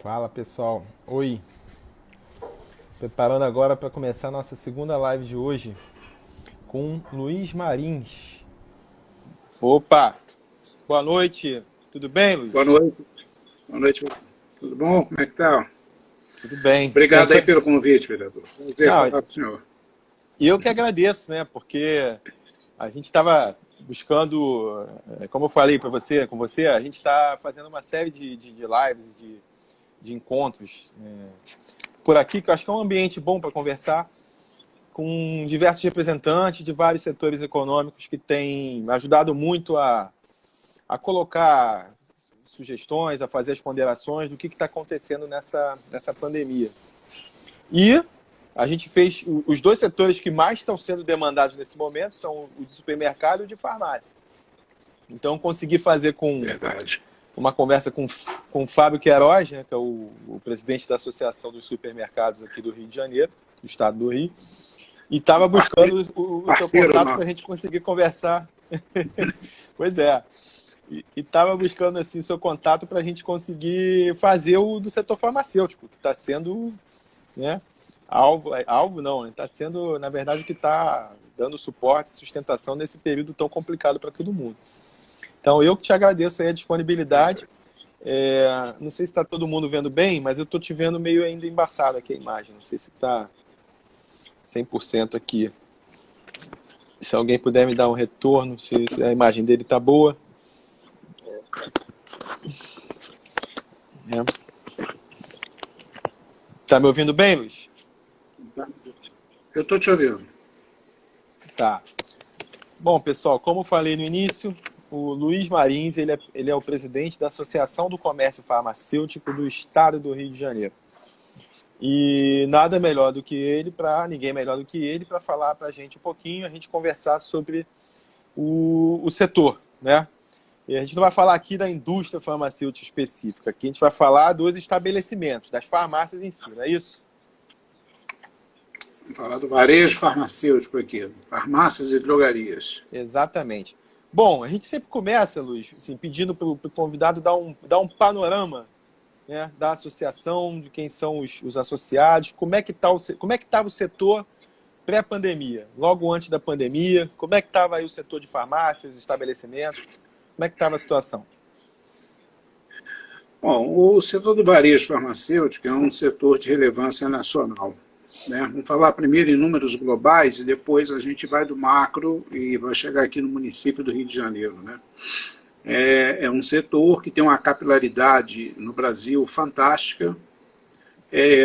Fala pessoal, oi! Preparando agora para começar a nossa segunda live de hoje com Luiz Marins. Opa! Boa noite, tudo bem, Boa Luiz? noite. Boa noite. Tudo bom? Como é que tá? Tudo bem. Obrigado aí pelo convite, vereador. Prazer Não, falar com o senhor. eu que agradeço, né? Porque a gente estava buscando, como eu falei para você, com você, a gente está fazendo uma série de lives, de encontros por aqui, que eu acho que é um ambiente bom para conversar com diversos representantes de vários setores econômicos que têm ajudado muito a colocar sugestões, a fazer as ponderações do que está acontecendo nessa pandemia. E a gente fez, os dois setores que mais estão sendo demandados nesse momento são o de supermercado e o de farmácia. Então, consegui fazer Verdade. uma conversa com o Fábio Queiroz, né, que é o presidente da Associação dos Supermercados aqui do Rio de Janeiro, do estado do Rio, e estava buscando o seu contato para a gente conseguir conversar. Pois é. E estava buscando assim, o seu contato para a gente conseguir fazer o do setor farmacêutico, que está sendo, né, alvo não, está sendo, na verdade, o que está dando suporte e sustentação nesse período tão complicado para todo mundo. Então, eu que te agradeço aí a disponibilidade. Não sei se está todo mundo vendo bem, mas eu estou te vendo meio ainda embaçado aqui a imagem. Não sei se está 100% aqui. Se alguém puder me dar um retorno, se a imagem dele está boa. Tá me ouvindo bem, Luiz? Eu estou te ouvindo. Tá. Bom, pessoal, como eu falei no início, o Luiz Marins ele é o presidente da Associação do Comércio Farmacêutico do Estado do Rio de Janeiro. E nada melhor do que ele, ninguém melhor do que ele, para falar para a gente um pouquinho, a gente conversar sobre o setor, né? E a gente não vai falar aqui da indústria farmacêutica específica, aqui a gente vai falar dos estabelecimentos, das farmácias em si, não é isso? Vamos falar do varejo farmacêutico aqui, farmácias e drogarias. Exatamente. Bom, a gente sempre começa, Luiz, assim, pedindo para o convidado dar um panorama, né, da associação, de quem são os associados, como é que estava o setor pré-pandemia, logo antes da pandemia, como é que estava aí o setor de farmácias, os estabelecimentos, como é que estava a situação? Bom, o setor do varejo farmacêutico é um setor de relevância nacional, né? Vamos falar primeiro em números globais e depois a gente vai do macro e vai chegar aqui no município do Rio de Janeiro, né? É um setor que tem uma capilaridade no Brasil fantástica.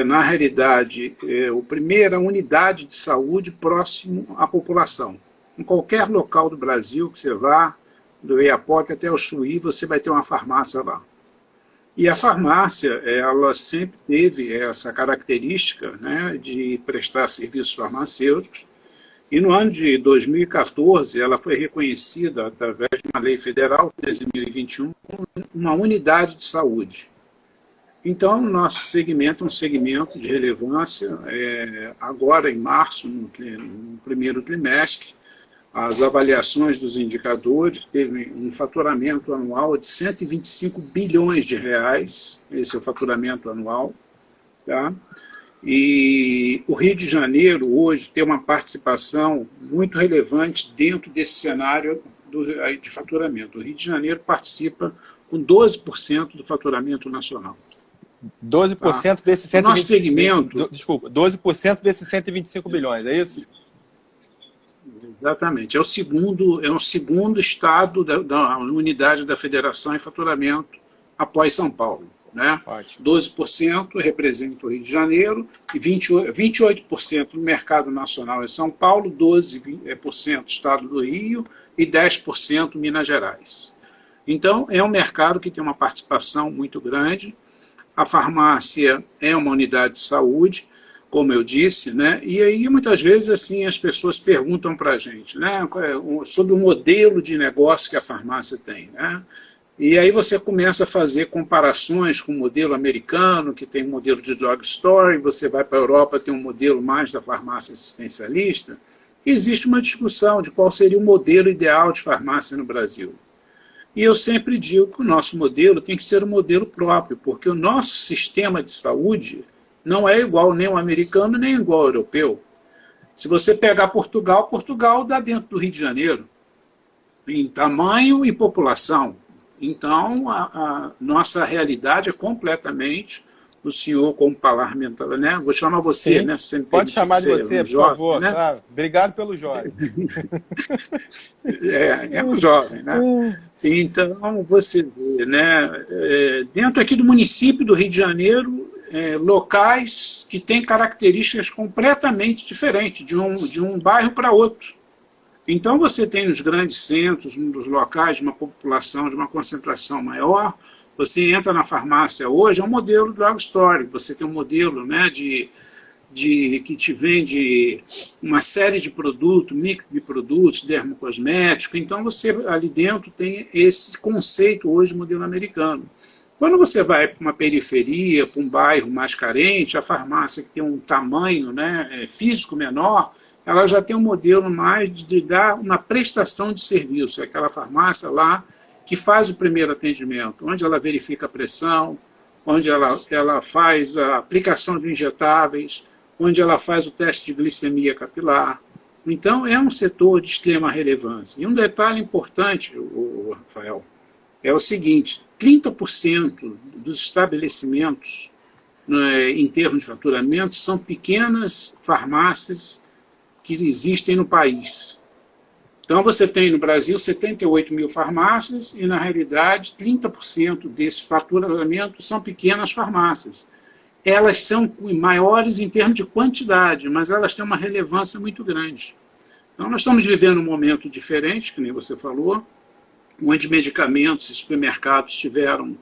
Na realidade, a primeira unidade de saúde próximo à população. Em qualquer local do Brasil que você vá, do Oiapoque até o Chuí, você vai ter uma farmácia lá. E a farmácia, ela sempre teve essa característica, né, de prestar serviços farmacêuticos. E no ano de 2014, ela foi reconhecida, através de uma lei federal, 13.021, como uma unidade de saúde. Então, o nosso segmento é um segmento de relevância. Agora, em março, no primeiro trimestre, as avaliações dos indicadores teve um faturamento anual de 125 bilhões de reais, esse é o faturamento anual, tá? E o Rio de Janeiro hoje tem uma participação muito relevante dentro desse cenário de faturamento. O Rio de Janeiro participa com 12% do faturamento nacional. 12% tá? desses 125, nosso segmento, desculpa, 12% desses 125 bilhões, é isso? Exatamente. É o segundo estado da unidade da federação em faturamento após São Paulo, né? Ótimo. 12% representa o Rio de Janeiro e 28% do mercado nacional é São Paulo, 12% estado do Rio e 10% Minas Gerais. Então, é um mercado que tem uma participação muito grande. A farmácia é uma unidade de saúde, como eu disse, né? E aí muitas vezes assim as pessoas perguntam para a gente, né, sobre o modelo de negócio que a farmácia tem, né? E aí você começa a fazer comparações com o modelo americano, que tem um modelo de drugstore, você vai para a Europa, tem um modelo mais da farmácia assistencialista, e existe uma discussão de qual seria o modelo ideal de farmácia no Brasil. E eu sempre digo que o nosso modelo tem que ser um modelo próprio, porque o nosso sistema de saúde não é igual nem o americano, nem igual ao europeu. Se você pegar Portugal, Portugal dá dentro do Rio de Janeiro, em tamanho e população. Então, a nossa realidade é completamente, o senhor como parlamentar, né? Vou chamar você, Sim. né? Você pode chamar de você, por jovem, favor. né? Claro. Obrigado pelo jovem. É um jovem, né? Então, você vê, né? Dentro aqui do município do Rio de Janeiro, locais que têm características completamente diferentes, de um bairro para outro. Então, você tem nos grandes centros, nos locais de uma população, de uma concentração maior, você entra na farmácia hoje, é um modelo drugstore, você tem um modelo, né, que te vende uma série de produtos, mix de produtos, dermocosmético, então você ali dentro tem esse conceito hoje modelo americano. Quando você vai para uma periferia, para um bairro mais carente, a farmácia que tem um tamanho, né, físico menor, ela já tem um modelo mais de dar uma prestação de serviço, é aquela farmácia lá que faz o primeiro atendimento, onde ela verifica a pressão, onde ela faz a aplicação de injetáveis, onde ela faz o teste de glicemia capilar. Então, é um setor de extrema relevância. E um detalhe importante, Rafael, é o seguinte, 30% dos estabelecimentos, né, em termos de faturamento, são pequenas farmácias que existem no país. Então, você tem no Brasil 78 mil farmácias e, na realidade, 30% desse faturamento são pequenas farmácias. Elas são maiores em termos de quantidade, mas elas têm uma relevância muito grande. Então, nós estamos vivendo um momento diferente, que nem você falou, onde medicamentos e supermercados tiveram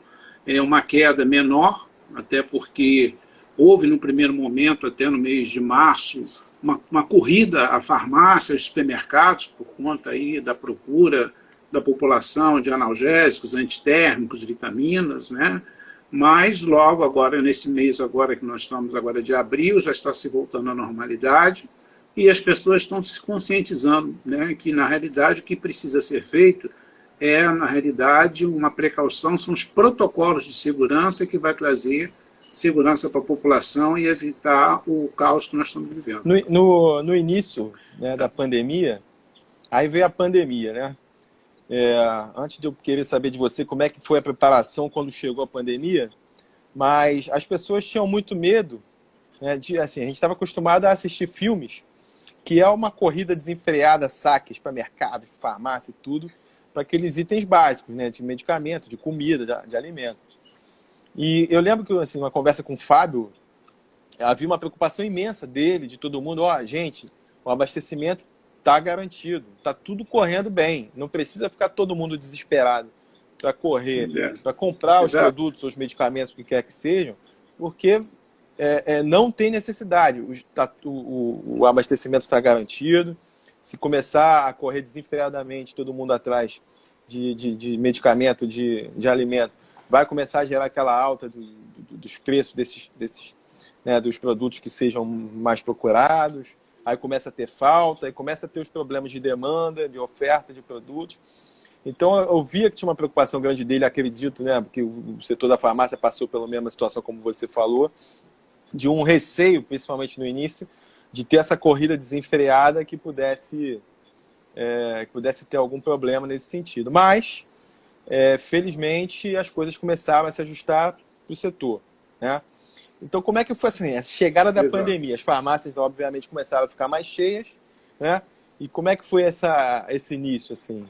uma queda menor, até porque houve, no primeiro momento, até no mês de março, uma corrida à farmácia, aos supermercados, por conta aí da procura da população de analgésicos, antitérmicos, vitaminas, né? Mas logo agora, nesse mês agora que nós estamos agora de abril, já está se voltando à normalidade e as pessoas estão se conscientizando, né, que na realidade o que precisa ser feito é, na realidade, uma precaução, são os protocolos de segurança que vai trazer segurança para a população e evitar o caos que nós estamos vivendo. No início, né, da pandemia, aí veio a pandemia, né? Antes de eu querer saber de você como é que foi a preparação quando chegou a pandemia, mas as pessoas tinham muito medo, né, assim, a gente estava acostumado a assistir filmes, que é uma corrida desenfreada, saques para mercados, farmácia e tudo, para aqueles itens básicos, né, de medicamento, de comida, de alimento. E eu lembro que, assim, uma conversa com o Fábio, havia uma preocupação imensa dele, de todo mundo, gente, o abastecimento está garantido, está tudo correndo bem, não precisa ficar todo mundo desesperado para correr, para comprar os produtos, os medicamentos, o que quer que sejam, porque não tem necessidade, o abastecimento está garantido, se começar a correr desenfreadamente, todo mundo atrás de medicamento, de alimento, vai começar a gerar aquela alta dos preços desses né, dos produtos que sejam mais procurados, aí começa a ter falta, aí começa a ter os problemas de demanda, de oferta de produtos. Então eu via que tinha uma preocupação grande dele, acredito, né, porque o setor da farmácia passou pela mesma situação como você falou, de um receio, principalmente no início, de ter essa corrida desenfreada que pudesse ter algum problema nesse sentido. Mas felizmente, as coisas começaram a se ajustar para o setor, né? Então, como é que foi assim, a chegada da pandemia? As farmácias, obviamente, começaram a ficar mais cheias, né? E como é que foi esse início, assim?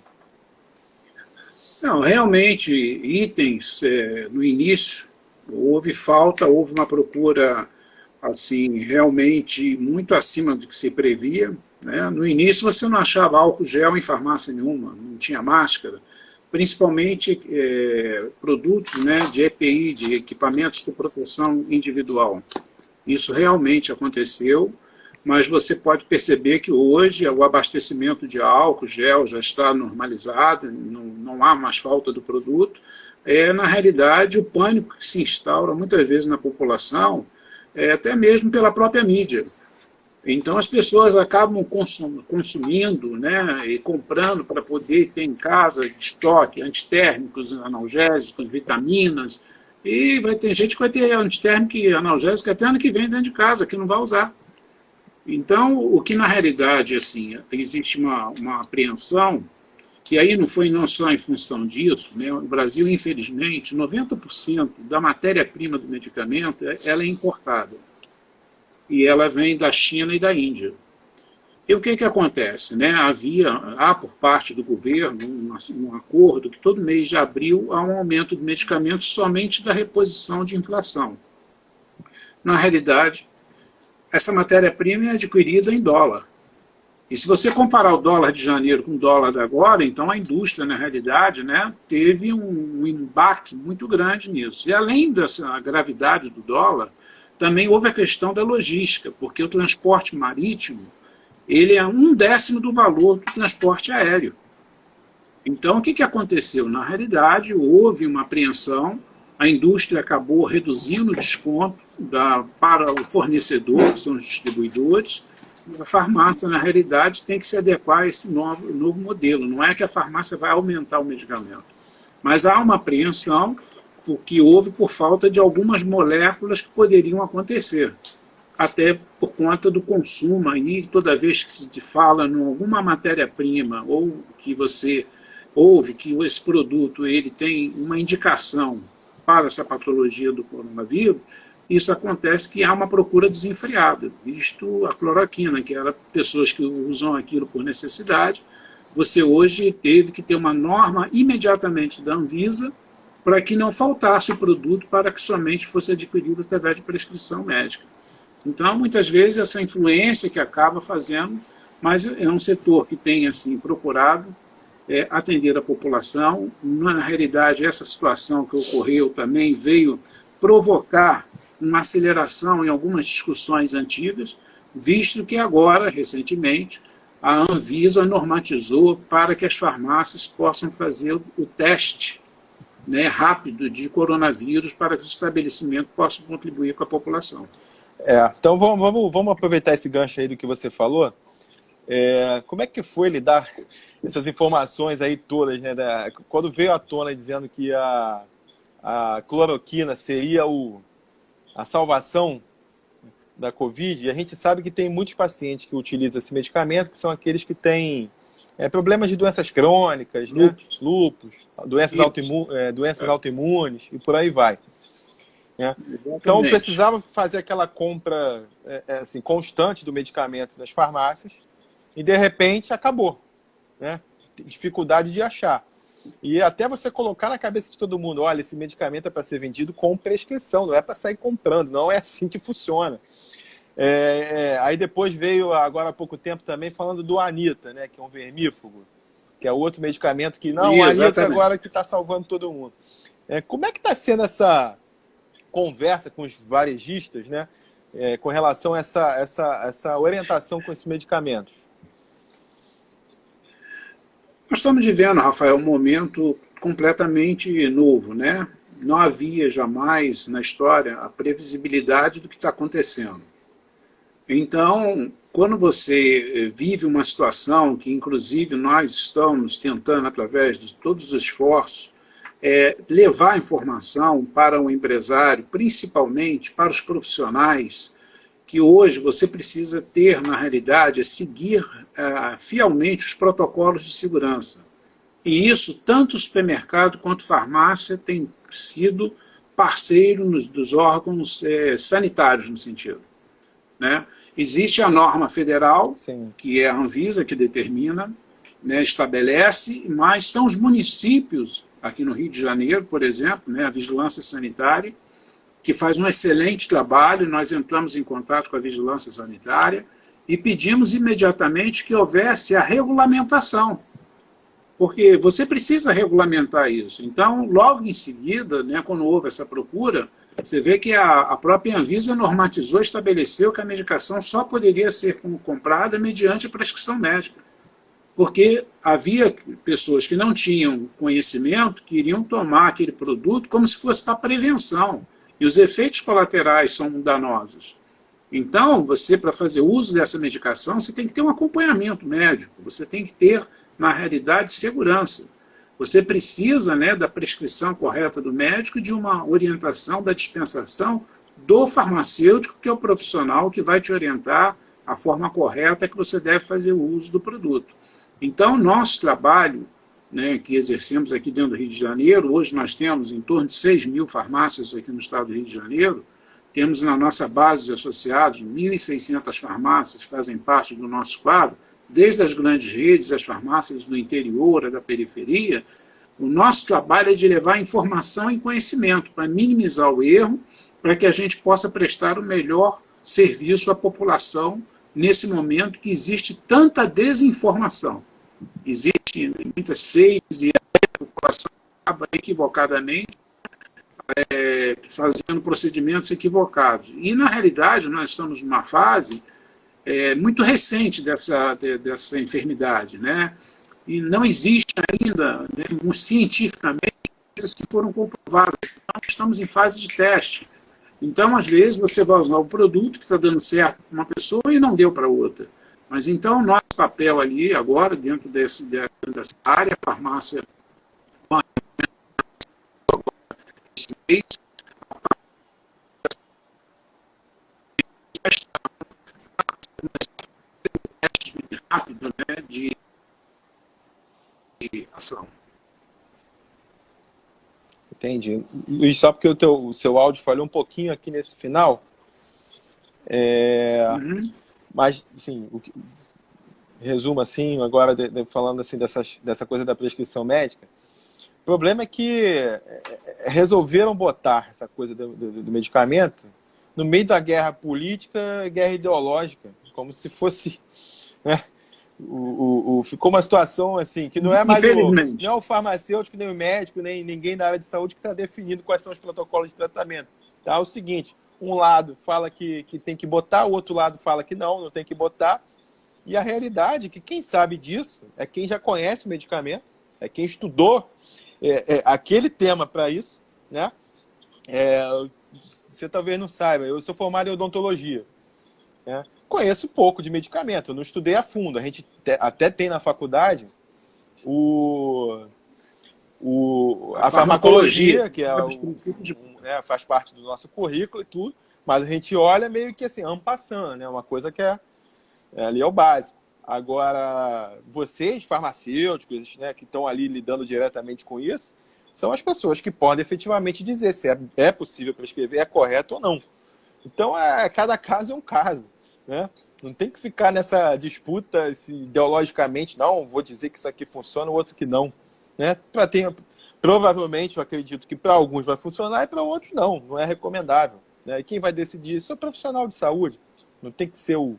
Não, realmente, itens, no início, houve falta, houve uma procura, assim, realmente muito acima do que se previa, né? No início, você não achava álcool gel em farmácia nenhuma, não tinha máscara, principalmente produtos, né, de EPI, de equipamentos de proteção individual. Isso realmente aconteceu, mas você pode perceber que hoje o abastecimento de álcool, gel, já está normalizado, não há mais falta do produto. Na realidade, o pânico que se instaura muitas vezes na população, até mesmo pela própria mídia. Então, as pessoas acabam consumindo, né, e comprando para poder ter em casa de estoque antitérmicos, analgésicos, vitaminas, e vai ter gente que vai ter antitérmico e analgésico até ano que vem dentro de casa, que não vai usar. Então, o que na realidade, assim, existe uma apreensão, que aí não só em função disso, né, o Brasil, infelizmente, 90% da matéria-prima do medicamento, ela é importada. E ela vem da China e da Índia. E o que acontece? Né? Há por parte do governo um acordo que todo mês de abril há um aumento de medicamentos somente da reposição de inflação. Na realidade, essa matéria-prima é adquirida em dólar. E se você comparar o dólar de janeiro com o dólar de agora, então a indústria, na realidade, né, teve um embaque muito grande nisso. E além dessa gravidade do dólar, também houve a questão da logística, porque o transporte marítimo ele é 1/10 do valor do transporte aéreo. Então, o que aconteceu? Na realidade, houve uma apreensão, a indústria acabou reduzindo o desconto para o fornecedor, que são os distribuidores, e a farmácia, na realidade, tem que se adequar a esse novo modelo. Não é que a farmácia vai aumentar o medicamento, mas há uma apreensão o que houve por falta de algumas moléculas que poderiam acontecer, até por conta do consumo. Aí, toda vez que se fala em alguma matéria-prima ou que você ouve que esse produto ele tem uma indicação para essa patologia do coronavírus, isso acontece que há uma procura desenfreada, visto a cloroquina, que era pessoas que usam aquilo por necessidade. Você hoje teve que ter uma norma imediatamente da Anvisa para que não faltasse o produto para que somente fosse adquirido através de prescrição médica. Então, muitas vezes, essa influência que acaba fazendo, mas é um setor que tem assim, procurado atender a população. Na realidade, essa situação que ocorreu também veio provocar uma aceleração em algumas discussões antigas, visto que agora, recentemente, a Anvisa normatizou para que as farmácias possam fazer o teste, né, rápido de coronavírus para que os estabelecimentos possam contribuir com a população. Então vamos aproveitar esse gancho aí do que você falou. Como é que foi lidar essas informações aí todas, né? Quando veio à tona dizendo que a cloroquina seria a salvação da Covid, e a gente sabe que tem muitos pacientes que utilizam esse medicamento, que são aqueles que têm problemas de doenças crônicas, lúpus, doenças autoimunes e por aí vai. Então, precisava fazer aquela compra assim, constante do medicamento nas farmácias e, de repente, acabou. Né? Dificuldade de achar. E até você colocar na cabeça de todo mundo, olha, esse medicamento é para ser vendido com prescrição, não é para sair comprando, não é assim que funciona. Aí depois veio, agora há pouco tempo também, falando do Anita, né, que é um vermífugo, que é outro medicamento que, não, o Anita agora que está salvando todo mundo. Como é que está sendo essa conversa com os varejistas, né, com relação a essa orientação com esses medicamentos? Nós estamos vivendo, Rafael, um momento completamente novo, né? Não havia jamais na história a previsibilidade do que está acontecendo. Então, quando você vive uma situação que, inclusive, nós estamos tentando, através de todos os esforços, levar a informação para o empresário, principalmente para os profissionais, que hoje você precisa ter, na realidade, seguir fielmente os protocolos de segurança. E isso, tanto o supermercado quanto a farmácia tem sido parceiro dos órgãos sanitários, no sentido. Né? Existe a norma federal, sim, que é a Anvisa, que determina, né, estabelece, mas são os municípios, aqui no Rio de Janeiro, por exemplo, né, a Vigilância Sanitária, que faz um excelente trabalho. Nós entramos em contato com a Vigilância Sanitária e pedimos imediatamente que houvesse a regulamentação, porque você precisa regulamentar isso. Então, logo em seguida, né, quando houve essa procura, você vê que a própria Anvisa normatizou, estabeleceu que a medicação só poderia ser comprada mediante a prescrição médica, porque havia pessoas que não tinham conhecimento, que iriam tomar aquele produto como se fosse para prevenção, e os efeitos colaterais são danosos. Então, você, para fazer uso dessa medicação, você tem que ter um acompanhamento médico, você tem que ter, na realidade, segurança. Você precisa, né, da prescrição correta do médico e de uma orientação da dispensação do farmacêutico, que é o profissional que vai te orientar a forma correta que você deve fazer o uso do produto. Então, nosso trabalho, né, que exercemos aqui dentro do Rio de Janeiro, hoje nós temos em torno de 6.000 farmácias aqui no estado do Rio de Janeiro, temos na nossa base de associados 1.600 farmácias que fazem parte do nosso quadro, desde as grandes redes, as farmácias do interior, da periferia. O nosso trabalho é de levar informação e conhecimento para minimizar o erro, para que a gente possa prestar o melhor serviço à população nesse momento que existe tanta desinformação. Existem muitas fakes e a população acaba equivocadamente fazendo procedimentos equivocados. E, na realidade, nós estamos numa fase muito recente dessa enfermidade, né? E não existe ainda, né, cientificamente, coisas que foram comprovadas. Então, estamos em fase de teste. Então, às vezes, você vai usar o produto que está dando certo para uma pessoa e não deu para outra. Mas, então, o nosso papel ali, agora, dentro dessa área, a farmácia, rápido, né, de ação. Entendi. Luiz, só porque o seu áudio falhou um pouquinho aqui nesse final. Mas, assim, resumo assim, agora falando assim dessa coisa da prescrição médica, o problema é que resolveram botar essa coisa do medicamento no meio da guerra política, guerra ideológica, como se fosse, né, ficou uma situação assim, que não é mais não é o farmacêutico, nem o médico, nem ninguém da área de saúde que está definindo quais são os protocolos de tratamento. Tá? É o seguinte, um lado fala que tem que botar, o outro lado fala que não tem que botar, e a realidade é que quem sabe disso é quem já conhece o medicamento, é quem estudou aquele tema para isso, né? Você talvez não saiba, eu sou formado em odontologia, né? Conheço pouco de medicamento, eu não estudei a fundo. A gente até tem na faculdade a farmacologia, que faz parte do nosso currículo e tudo, mas a gente olha meio que assim, en passant, né? Uma coisa que ali é o básico. Agora, vocês, farmacêuticos, né, que estão ali lidando diretamente com isso, são as pessoas que podem efetivamente dizer se é possível prescrever, é correto ou não. Então, cada caso é um caso, né? Não tem que ficar nessa disputa ideologicamente, não, vou dizer que isso aqui funciona, o outro que não. Né? Provavelmente, eu acredito que para alguns vai funcionar e para outros não é recomendável. Né? E quem vai decidir isso é o profissional de saúde. Não tem que ser o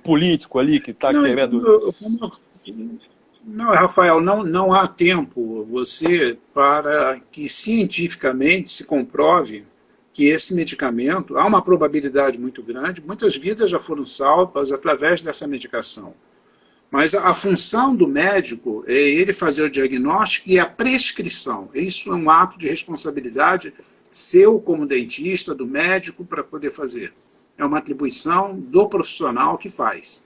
político ali que está querendo... Não, Rafael, não há tempo para que cientificamente se comprove que esse medicamento, há uma probabilidade muito grande, muitas vidas já foram salvas através dessa medicação. Mas a função do médico é ele fazer o diagnóstico e a prescrição. Isso é um ato de responsabilidade seu como dentista, do médico, para poder fazer. É uma atribuição do profissional que faz.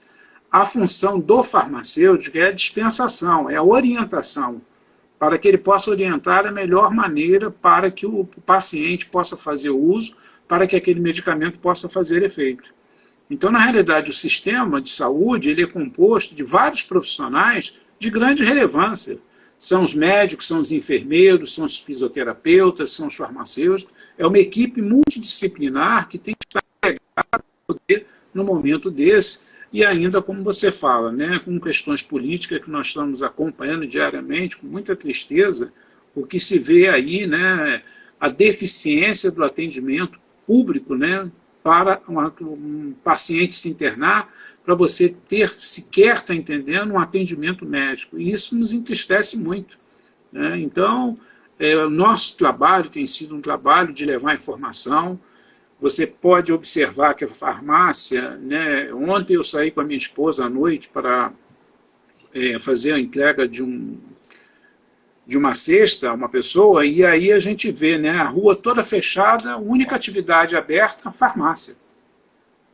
A função do farmacêutico é a dispensação, é a orientação, para que ele possa orientar a melhor maneira para que o paciente possa fazer uso, para que aquele medicamento possa fazer efeito. Então, na realidade, o sistema de saúde ele é composto de vários profissionais de grande relevância. São os médicos, são os enfermeiros, são os fisioterapeutas, são os farmacêuticos. É uma equipe multidisciplinar que tem que estar pregada no momento desse. E ainda, como você fala, né, com questões políticas que nós estamos acompanhando diariamente, com muita tristeza, o que se vê aí, né, a deficiência do atendimento público, né, para um paciente se internar, para você sequer estar entendendo um atendimento médico. E isso nos entristece muito. Né? Então, o nosso trabalho tem sido um trabalho de levar informação. Você pode observar que a farmácia, né, ontem eu saí com a minha esposa à noite para fazer a entrega de uma cesta a uma pessoa, e aí a gente vê, né, a rua toda fechada, a única atividade aberta, a farmácia.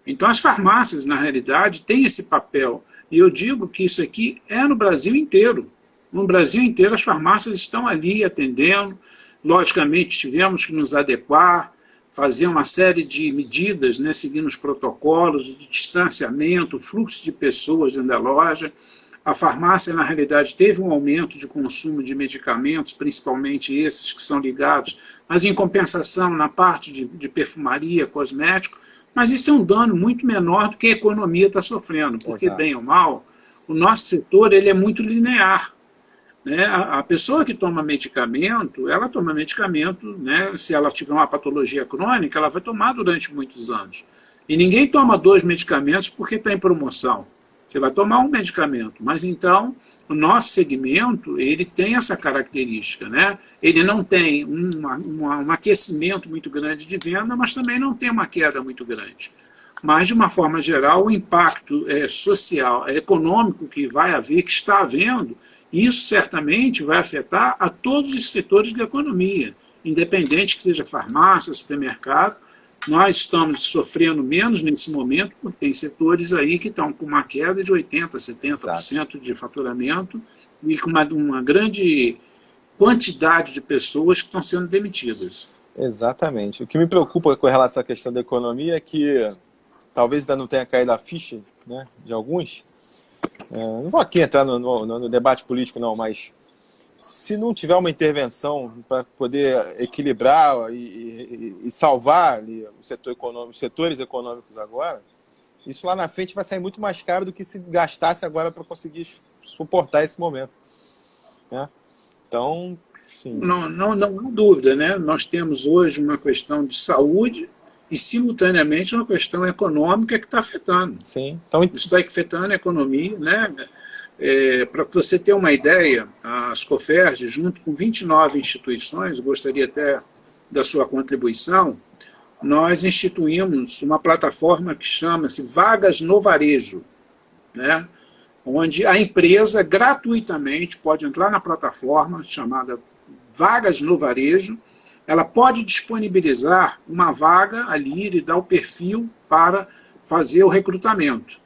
Então, as farmácias, na realidade, têm esse papel. E eu digo que isso aqui é no Brasil inteiro. No Brasil inteiro, as farmácias estão ali atendendo. Logicamente, tivemos que nos adequar, fazer uma série de medidas, né, seguindo os protocolos de distanciamento, fluxo de pessoas dentro da loja. A farmácia, na realidade, teve um aumento de consumo de medicamentos, principalmente esses que são ligados, mas em compensação na parte de perfumaria, cosmético, mas isso é um dano muito menor do que a economia está sofrendo, porque, Exato. bem ou mal, o nosso setor ele é muito linear. Né? A pessoa que toma medicamento, ela toma medicamento, né? Se ela tiver uma patologia crônica, ela vai tomar durante muitos anos. E ninguém toma 2 medicamentos porque está em promoção. Você vai tomar um medicamento, mas então o nosso segmento ele tem essa característica, né? Ele não tem um aquecimento muito grande de venda, mas também não tem uma queda muito grande. Mas, de uma forma geral, o impacto social, econômico que vai haver, que está havendo, isso certamente vai afetar a todos os setores da economia, independente que seja farmácia, supermercado. Nós estamos sofrendo menos nesse momento, porque tem setores aí que estão com uma queda de 80%, 70% de faturamento e com uma grande quantidade de pessoas que estão sendo demitidas. Exatamente. O que me preocupa com relação à questão da economia é que talvez ainda não tenha caído a ficha, né, de alguns. Não vou aqui entrar no debate político, não, mas se não tiver uma intervenção para poder equilibrar e salvar ali o setor econômico, os setores econômicos agora, isso lá na frente vai sair muito mais caro do que se gastasse agora para conseguir suportar esse momento. Né? Então, sim. Não há dúvida, né? Nós temos hoje uma questão de saúde e, simultaneamente, uma questão econômica que está afetando. Sim. Então, isso está afetando a economia, né? Para você ter uma ideia, a Ascoferj, junto com 29 instituições, gostaria até da sua contribuição, nós instituímos uma plataforma que chama-se Vagas no Varejo, né? Onde a empresa gratuitamente pode entrar na plataforma chamada Vagas no Varejo, ela pode disponibilizar uma vaga ali e dar o perfil para fazer o recrutamento.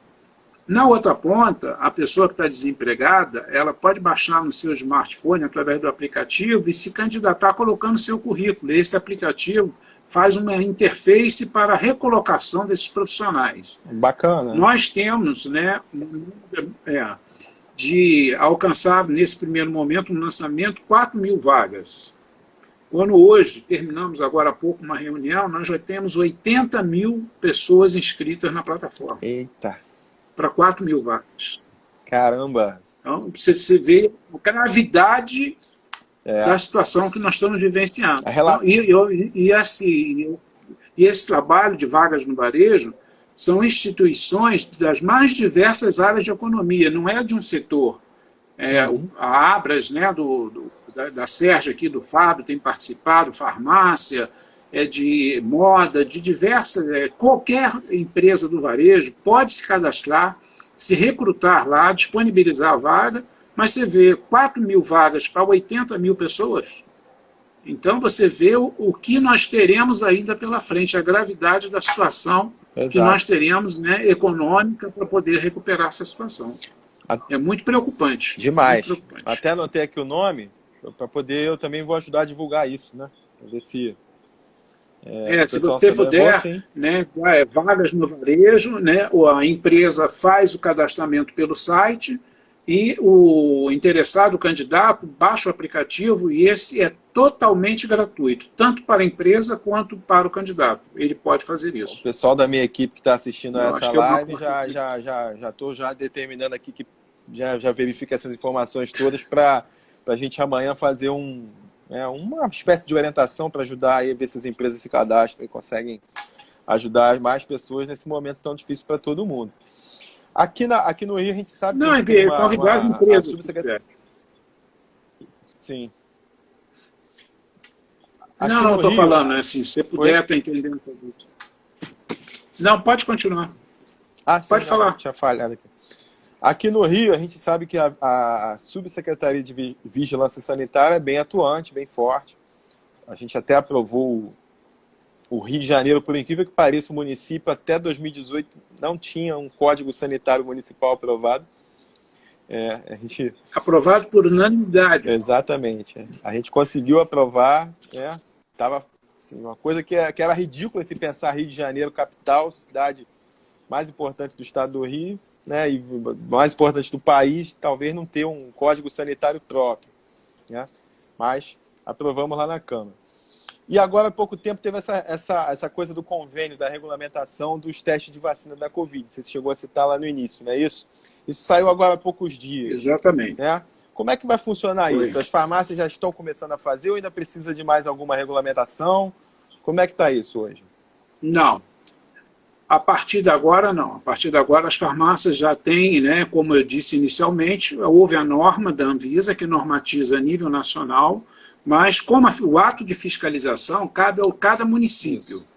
Na outra ponta, a pessoa que está desempregada, ela pode baixar no seu smartphone, através do aplicativo, e se candidatar colocando seu currículo. Esse aplicativo faz uma interface para a recolocação desses profissionais. Bacana. Nós temos, né, de alcançar, nesse primeiro momento, no lançamento, 4.000 vagas. Quando hoje, terminamos agora há pouco uma reunião, nós já temos 80.000 pessoas inscritas na plataforma. Eita! Para 4.000 vagas. Caramba! Então, você vê a gravidade da situação que nós estamos vivenciando. Então, e esse trabalho de vagas no varejo são instituições das mais diversas áreas de economia, não é de um setor. A Abras, né, da Sérgio aqui, do Fábio, tem participado, farmácia, de moda, de diversas, qualquer empresa do varejo pode se cadastrar, se recrutar lá, disponibilizar a vaga, mas você vê 4.000 vagas para 80.000 pessoas. Então você vê o que nós teremos ainda pela frente, a gravidade da situação que nós teremos, né, econômica, para poder recuperar essa situação. É muito preocupante. Demais. Muito preocupante. Até anotei aqui o nome, para poder, eu também vou ajudar a divulgar isso, né? Para ver se... se você puder, né, vagas no varejo, né, ou a empresa faz o cadastramento pelo site e o interessado, o candidato, baixa o aplicativo e esse é totalmente gratuito, tanto para a empresa quanto para o candidato. Ele pode fazer isso. O pessoal da minha equipe que está assistindo a essa live, já estou determinando aqui que já verifica essas informações todas para a gente amanhã fazer uma espécie de orientação para ajudar aí a ver se as empresas se cadastram e conseguem ajudar mais pessoas nesse momento tão difícil para todo mundo. Aqui no Rio a gente sabe que convidar as empresas. Sim. Não, estou falando, assim, se você puder, estar entendendo. Não, pode continuar. Pode falar. Tinha falhado aqui. Aqui no Rio, a gente sabe que a Subsecretaria de Vigilância Sanitária é bem atuante, bem forte. A gente até aprovou O Rio de Janeiro, por incrível que pareça, o município até 2018 não tinha um código sanitário municipal aprovado. A gente... Aprovado por unanimidade. Exatamente. A gente conseguiu aprovar, Tava assim, uma coisa que era ridícula se pensar Rio de Janeiro, capital, cidade mais importante do estado do Rio, né, e mais importante do país, talvez não ter um código sanitário próprio, né? Mas aprovamos lá na Câmara. E agora, há pouco tempo, teve essa coisa do convênio, da regulamentação dos testes de vacina da Covid. Você chegou a citar lá no início, não é isso? Isso saiu agora há poucos dias. Exatamente. Né? Como é que vai funcionar isso? As farmácias já estão começando a fazer ou ainda precisa de mais alguma regulamentação? Como é que está isso hoje? Não. A partir de agora, não. A partir de agora, as farmácias já têm, né, como eu disse inicialmente, houve a norma da Anvisa, que normatiza a nível nacional, mas como o ato de fiscalização cabe a cada município. Isso.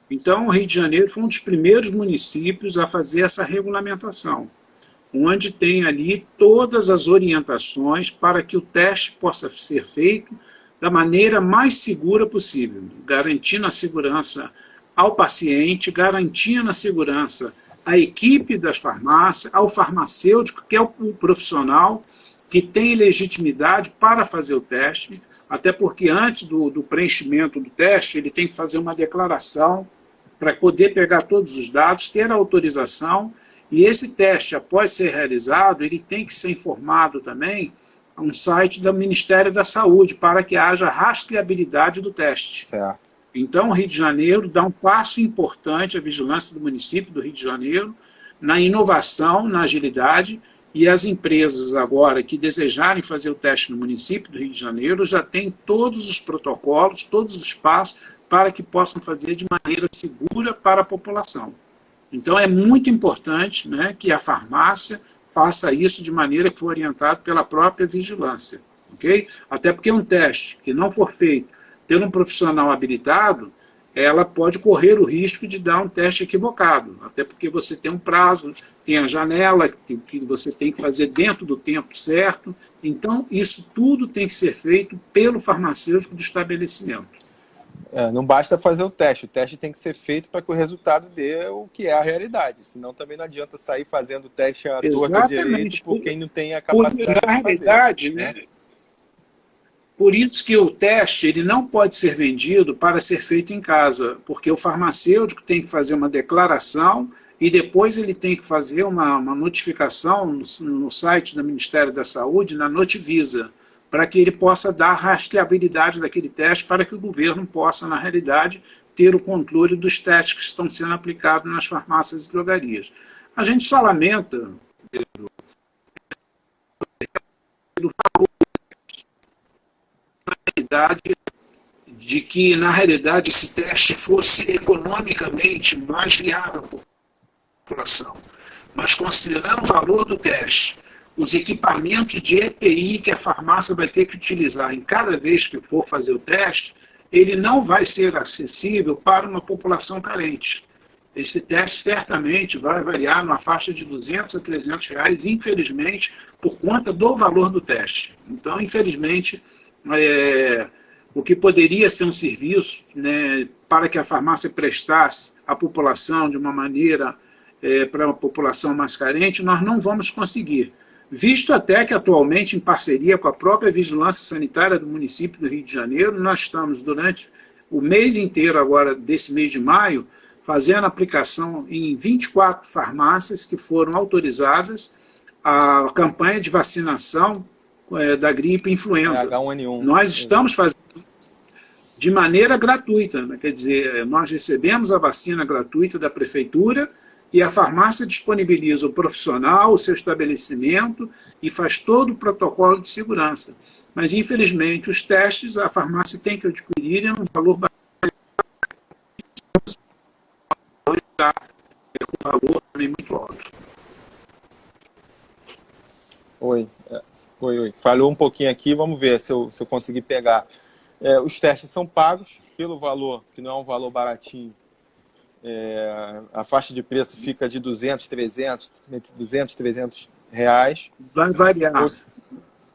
Então, o Rio de Janeiro foi um dos primeiros municípios a fazer essa regulamentação, onde tem ali todas as orientações para que o teste possa ser feito da maneira mais segura possível, garantindo a segurança ao paciente, garantindo a segurança à equipe das farmácias, ao farmacêutico, que é o profissional que tem legitimidade para fazer o teste, até porque antes do preenchimento do teste, ele tem que fazer uma declaração para poder pegar todos os dados, ter a autorização, e esse teste, após ser realizado, ele tem que ser informado também a um site do Ministério da Saúde, para que haja rastreabilidade do teste. Certo. Então, o Rio de Janeiro dá um passo importante, a vigilância do município do Rio de Janeiro, na inovação, na agilidade, e as empresas agora que desejarem fazer o teste no município do Rio de Janeiro já têm todos os protocolos, todos os passos para que possam fazer de maneira segura para a população. Então é muito importante, né, que a farmácia faça isso de maneira que for orientado pela própria vigilância. Okay? Até porque um teste que não for feito por um profissional habilitado, ela pode correr o risco de dar um teste equivocado, até porque você tem um prazo, tem a janela que você tem que fazer dentro do tempo certo. Então, isso tudo tem que ser feito pelo farmacêutico do estabelecimento. Não basta fazer o teste tem que ser feito para que o resultado dê o que é a realidade, senão também não adianta sair fazendo o teste à torta direito por quem não tem a capacidade de fazer. Na realidade, né? Por isso que o teste ele não pode ser vendido para ser feito em casa, porque o farmacêutico tem que fazer uma declaração e depois ele tem que fazer uma notificação no site do Ministério da Saúde, na Notivisa, para que ele possa dar rastreabilidade daquele teste, para que o governo possa, na realidade, ter o controle dos testes que estão sendo aplicados nas farmácias e drogarias. A gente só lamenta, Pedro, de que, na realidade, esse teste fosse economicamente mais viável para a população. Mas, considerando o valor do teste, os equipamentos de EPI que a farmácia vai ter que utilizar em cada vez que for fazer o teste, ele não vai ser acessível para uma população carente. Esse teste certamente vai variar numa faixa de R$200 a R$300, infelizmente, por conta do valor do teste. Então, infelizmente, o que poderia ser um serviço, né, para que a farmácia prestasse à população de uma maneira para uma população mais carente, nós não vamos conseguir. Visto até que atualmente, em parceria com a própria Vigilância Sanitária do município do Rio de Janeiro, nós estamos durante o mês inteiro agora, desse mês de maio, fazendo aplicação em 24 farmácias que foram autorizadas a campanha de vacinação da gripe influenza. H1N1. Nós estamos fazendo de maneira gratuita, né? Quer dizer, nós recebemos a vacina gratuita da prefeitura e a farmácia disponibiliza o profissional, o seu estabelecimento e faz todo o protocolo de segurança. Mas, infelizmente, os testes a farmácia tem que adquirir em um valor também muito alto. Oi. Falhou um pouquinho aqui, vamos ver se eu conseguir pegar. Os testes são pagos pelo valor, que não é um valor baratinho. A faixa de preço fica de 200, 300, entre 200 e 300 reais. Vai variar.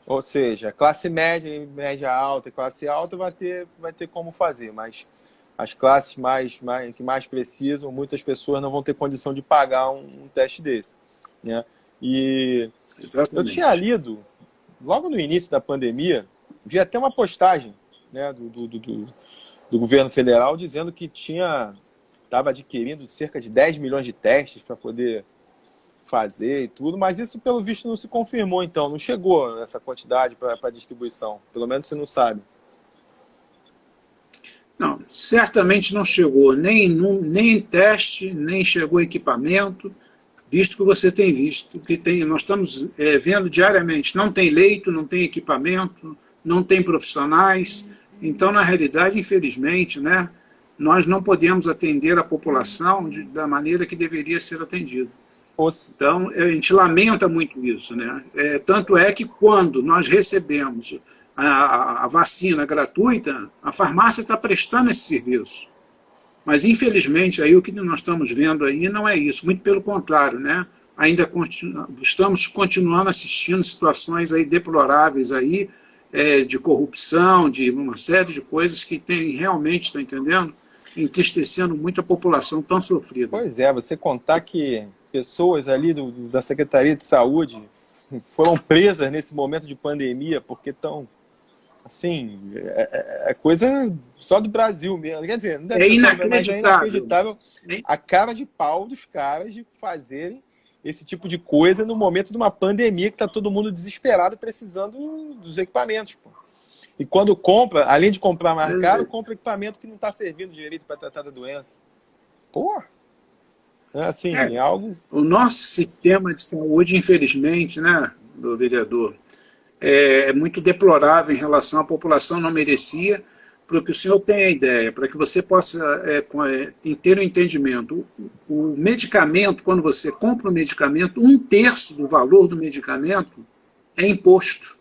Ou seja, classe média, média alta e classe alta vai ter como fazer, mas as classes que mais precisam, muitas pessoas não vão ter condição de pagar um teste desse, né? E Exatamente. eu tinha lido, logo no início da pandemia, vi até uma postagem, né, do governo federal dizendo que estava adquirindo cerca de 10 milhões de testes para poder fazer e tudo, mas isso, pelo visto, não se confirmou, então. Não chegou essa quantidade para distribuição. Pelo menos você não sabe. Não, certamente não chegou nem em teste, nem chegou equipamento, visto que você tem visto, nós estamos vendo diariamente, não tem leito, não tem equipamento, não tem profissionais. Então, na realidade, infelizmente, né, nós não podemos atender a população da maneira que deveria ser atendido. Então, a gente lamenta muito isso, né? Tanto é que quando nós recebemos a vacina gratuita, a farmácia está prestando esse serviço. Mas, infelizmente, aí o que nós estamos vendo aí não é isso, muito pelo contrário, né? Ainda estamos continuando assistindo situações aí deploráveis aí, de corrupção, de uma série de coisas que tem realmente, está entendendo? Entristecendo muito a população tão sofrida. Pois é, você contar que pessoas ali da Secretaria de Saúde foram presas nesse momento de pandemia porque estão, assim, é coisa só do Brasil mesmo. Quer dizer, não deve ser inacreditável. Mas é inacreditável a cara de pau dos caras de fazerem esse tipo de coisa no momento de uma pandemia que está todo mundo desesperado precisando dos equipamentos, pô. E quando compra, além de comprar mais caro, compra equipamento que não está servindo direito para tratar da doença. Pô! Assim, é algo... O nosso sistema de saúde, infelizmente, né, meu vereador, é muito deplorável em relação à população, não merecia, para que o senhor tenha ideia, para que você possa ter um entendimento. O medicamento, quando você compra um medicamento, 1/3 do valor do medicamento é imposto.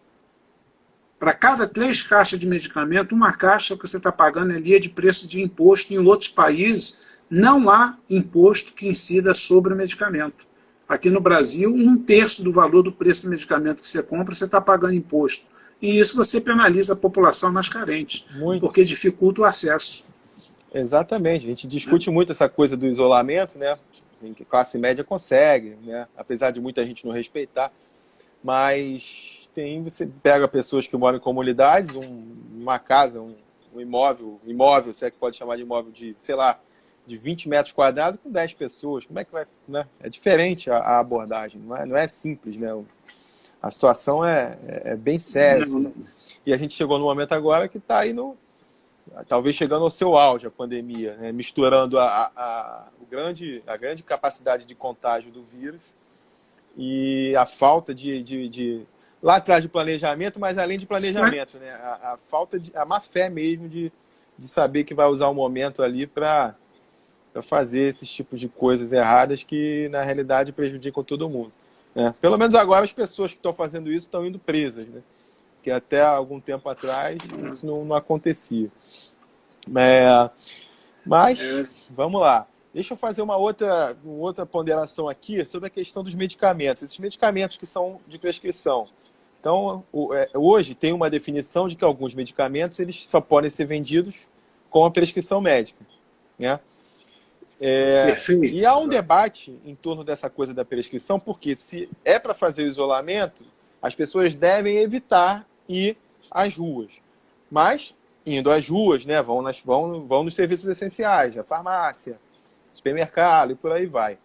Para cada 3 caixas de medicamento, uma caixa que você está pagando ali é de preço de imposto. Em outros países, não há imposto que incida sobre o medicamento. Aqui no Brasil, 1/3 do valor do preço do medicamento que você compra, você está pagando imposto. E isso você penaliza a população mais carente, porque dificulta o acesso. Exatamente. A gente discute muito essa coisa do isolamento, né? Assim, que a classe média consegue, né? Apesar de muita gente não respeitar. Mas você pega pessoas que moram em comunidades, uma casa, um imóvel, se é que pode chamar de imóvel de, sei lá, de 20 metros quadrados com 10 pessoas. Como é que vai, né? É diferente a abordagem, não é simples, né? A situação é bem séria. Assim. E a gente chegou no momento agora que está aí talvez chegando ao seu auge, a pandemia, né? Misturando a grande capacidade de contágio do vírus e a falta lá atrás de planejamento, mas além de planejamento, né? A falta a má fé mesmo de saber que vai usar o momento ali para fazer esses tipos de coisas erradas que, na realidade, prejudicam todo mundo. Né? Pelo menos agora as pessoas que estão fazendo isso estão indo presas, né? Que até algum tempo atrás isso não acontecia. Mas, vamos lá. Deixa eu fazer uma outra ponderação aqui sobre a questão dos medicamentos. Esses medicamentos que são de prescrição. Então, hoje tem uma definição de que alguns medicamentos eles só podem ser vendidos com a prescrição médica, né? E há um debate em torno dessa coisa da prescrição, porque se é para fazer o isolamento, as pessoas devem evitar ir às ruas. Mas, indo às ruas, né, vão nos serviços essenciais, a farmácia, supermercado e por aí vai.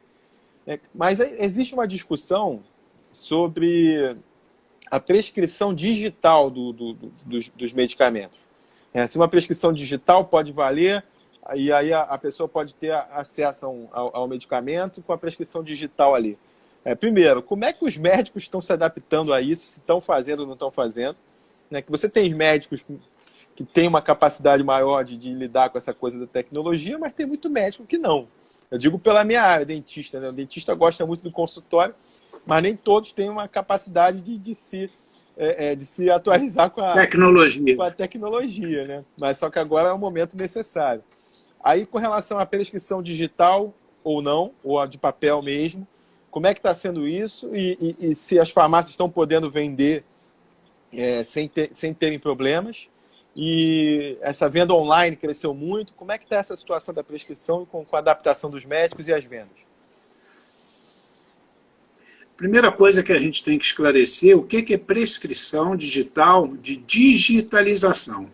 Mas existe uma discussão sobre a prescrição digital dos medicamentos. Se uma prescrição digital pode valer... E aí a pessoa pode ter acesso ao medicamento com a prescrição digital ali. Primeiro, como é que os médicos estão se adaptando a isso, se estão fazendo ou não estão fazendo? Né? Que você tem médicos que têm uma capacidade maior de lidar com essa coisa da tecnologia, mas tem muito médico que não. Eu digo pela minha área, dentista. Né? O dentista gosta muito do consultório, mas nem todos têm uma capacidade de se atualizar com a tecnologia. Né? Mas só que agora é o momento necessário. Aí, com relação à prescrição digital ou não, ou a de papel mesmo, como é que está sendo isso e se as farmácias estão podendo vender sem terem problemas? e essa venda online cresceu muito. Como é que está essa situação da prescrição com a adaptação dos médicos e as vendas? Primeira coisa que a gente tem que esclarecer, o que é prescrição digital de digitalização.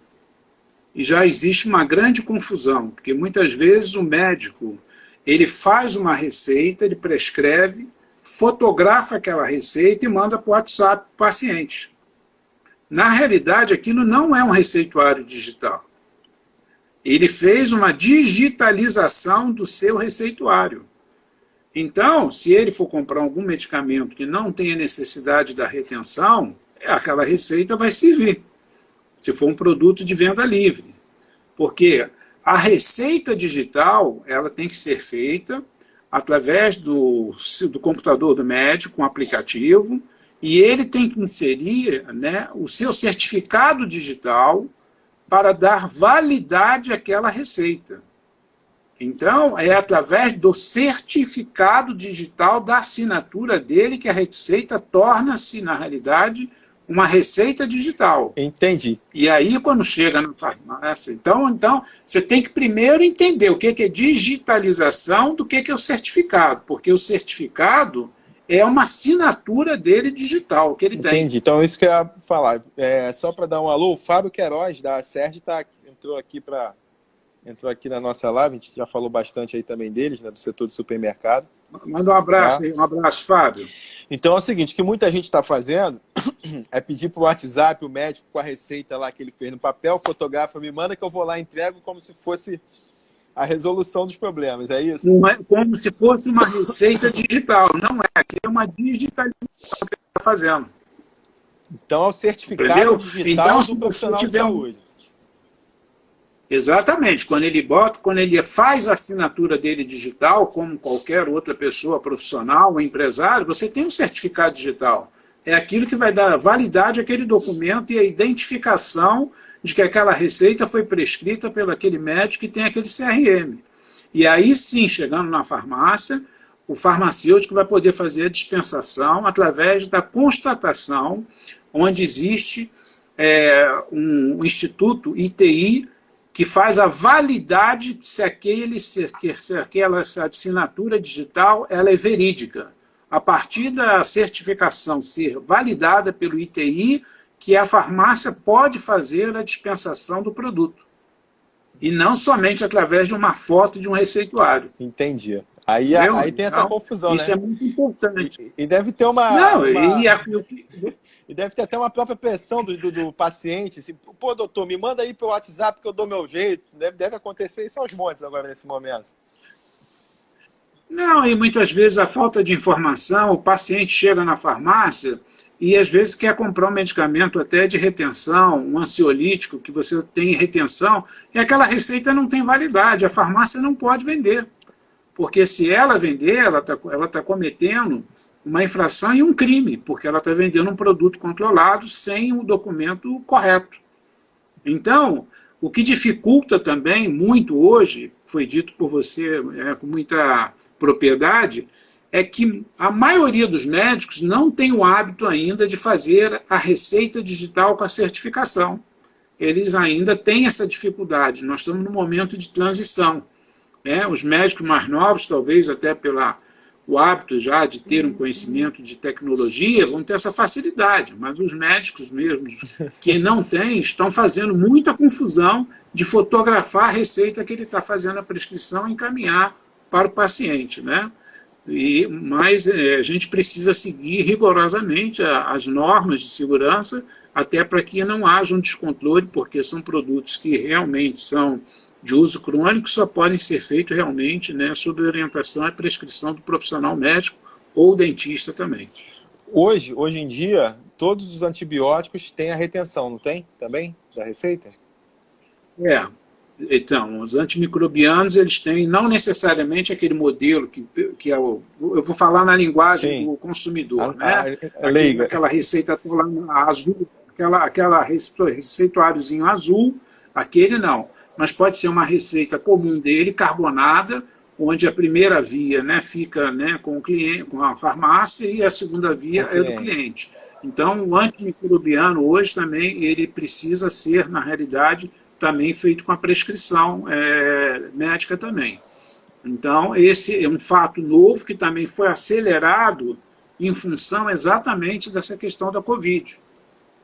E já existe uma grande confusão, porque muitas vezes o médico, ele faz uma receita, ele prescreve, fotografa aquela receita e manda para o WhatsApp para o paciente. Na realidade, aquilo não é um receituário digital. Ele fez uma digitalização do seu receituário. Então, se ele for comprar algum medicamento que não tenha necessidade da retenção, aquela receita vai servir, se for um produto de venda livre. Porque a receita digital, ela tem que ser feita através do computador do médico, um aplicativo, e ele tem que inserir, né, o seu certificado digital para dar validade àquela receita. Então, é através do certificado digital da assinatura dele que a receita torna-se, na realidade, uma receita digital. Entendi. E aí, quando chega na farmácia, então você tem que primeiro entender o que é digitalização do que é o certificado, porque o certificado é uma assinatura dele digital, que ele tem. Entendi. Então, isso que eu ia falar. Só para dar um alô, o Fábio Queiroz, da Acerj, entrou aqui na nossa live, a gente já falou bastante aí também deles, né, do setor de supermercado. Manda um abraço aí, um abraço, Fábio. Então é o seguinte, o que muita gente está fazendo é pedir para o WhatsApp, o médico com a receita lá que ele fez no papel, fotografa, me manda que eu vou lá e entrego como se fosse a resolução dos problemas, é isso? Como se fosse uma receita digital, não é, aqui é uma digitalização que ele está fazendo. Então é o certificado Entendeu? digital então, do profissional de saúde. Exatamente, quando ele faz a assinatura dele digital, como qualquer outra pessoa profissional, um empresário, você tem um certificado digital. É aquilo que vai dar validade àquele documento e a identificação de que aquela receita foi prescrita pelo aquele médico que tem aquele CRM. E aí sim, chegando na farmácia, o farmacêutico vai poder fazer a dispensação através da constatação, onde existe um instituto ITI, que faz a validade se aquela assinatura digital ela é verídica. A partir da certificação ser validada pelo ITI, que a farmácia pode fazer a dispensação do produto. E não somente através de uma foto de um receituário. Entendi. Aí tem essa confusão, isso né? É muito importante. E deve ter uma... Não, E deve ter até uma própria pressão do paciente. Assim, pô, doutor, me manda aí pelo WhatsApp que eu dou meu jeito. Deve acontecer isso aos montes agora nesse momento. Não, e muitas vezes a falta de informação, o paciente chega na farmácia e às vezes quer comprar um medicamento até de retenção, um ansiolítico, que você tem retenção, e aquela receita não tem validade, a farmácia não pode vender. Porque se ela vender, ela tá cometendo uma infração e um crime, porque ela está vendendo um produto controlado sem o documento correto. Então, o que dificulta também muito hoje, foi dito por você com muita propriedade, é que a maioria dos médicos não tem o hábito ainda de fazer a receita digital com a certificação. Eles ainda têm essa dificuldade. Nós estamos num momento de transição. Os médicos mais novos, talvez até o hábito já de ter um conhecimento de tecnologia, vão ter essa facilidade, mas os médicos mesmos que não têm, estão fazendo muita confusão de fotografar a receita que ele está fazendo a prescrição e encaminhar para o paciente, né? Mas a gente precisa seguir rigorosamente as normas de segurança, até para que não haja um descontrole, porque são produtos que realmente são de uso crônico, só podem ser feitos realmente, né, sob orientação e prescrição do profissional médico ou dentista também. Hoje em dia, todos os antibióticos têm a retenção, não tem? Também? Da receita? Então, os antimicrobianos, eles têm não necessariamente aquele modelo que é eu vou falar na linguagem do consumidor, né? Aquela receita lá azul, aquela receituáriozinho azul, aquele não. Mas pode ser uma receita comum dele, carbonada, onde a primeira via, né, fica, né, com o cliente, com a farmácia, e a segunda via é do cliente. Então, o antimicrobiano hoje também, ele precisa ser, na realidade, também feito com a prescrição médica também. Então, esse é um fato novo que também foi acelerado em função exatamente dessa questão da Covid.